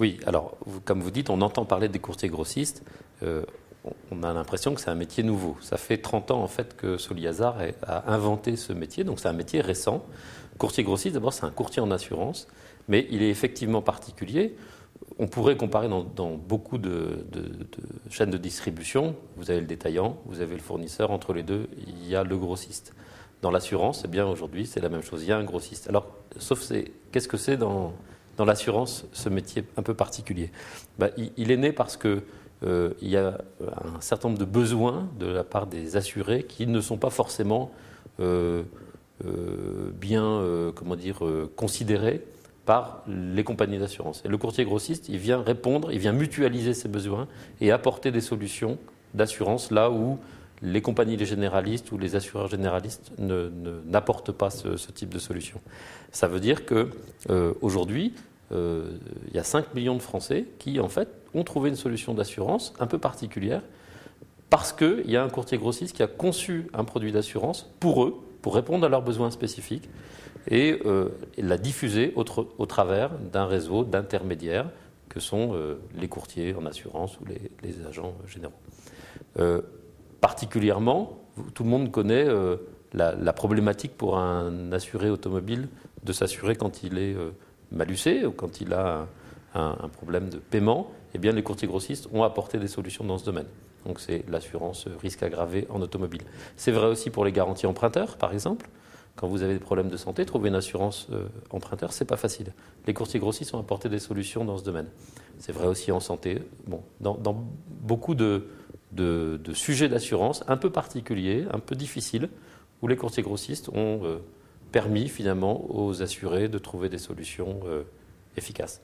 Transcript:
Oui, alors, comme vous dites, on entend parler des courtiers grossistes. On a l'impression que c'est un métier nouveau. Ça fait 30 ans en fait que Soliazar a inventé ce métier, donc c'est un métier récent. Courtier grossiste, d'abord, c'est un courtier en assurance, mais il est effectivement particulier. On pourrait comparer dans beaucoup de chaînes de distribution. Vous avez le détaillant, vous avez le fournisseur. Entre les deux, il y a le grossiste. Dans l'assurance, eh bien aujourd'hui, c'est la même chose. Il y a un grossiste. Alors, qu'est-ce que c'est dans l'assurance, ce métier un peu particulier? Il est né parce que il y a un certain nombre de besoins de la part des assurés qui ne sont pas forcément bien considérés par les compagnies d'assurance. Et le courtier grossiste, il vient répondre, il vient mutualiser ces besoins et apporter des solutions d'assurance là où les compagnies généralistes ou les assureurs généralistes n'apportent pas ce type de solution. Ça veut dire qu'aujourd'hui, il y a 5 millions de Français qui, en fait, ont trouvé une solution d'assurance un peu particulière parce qu'il y a un courtier grossiste qui a conçu un produit d'assurance pour eux, pour répondre à leurs besoins spécifiques et l'a diffusé au travers d'un réseau d'intermédiaires que sont les courtiers en assurance ou les agents généraux. Particulièrement, tout le monde connaît la problématique pour un assuré automobile de s'assurer quand il est malucé ou quand il a un problème de paiement. Eh bien, les courtiers grossistes ont apporté des solutions dans ce domaine. Donc, c'est l'assurance risque aggravé en automobile. C'est vrai aussi pour les garanties emprunteurs, par exemple. Quand vous avez des problèmes de santé, trouver une assurance emprunteur, c'est pas facile. Les courtiers grossistes ont apporté des solutions dans ce domaine. C'est vrai aussi en santé. Bon, dans beaucoup de sujets d'assurance un peu particuliers, un peu difficiles, où les courtiers grossistes ont permis finalement aux assurés de trouver des solutions efficaces.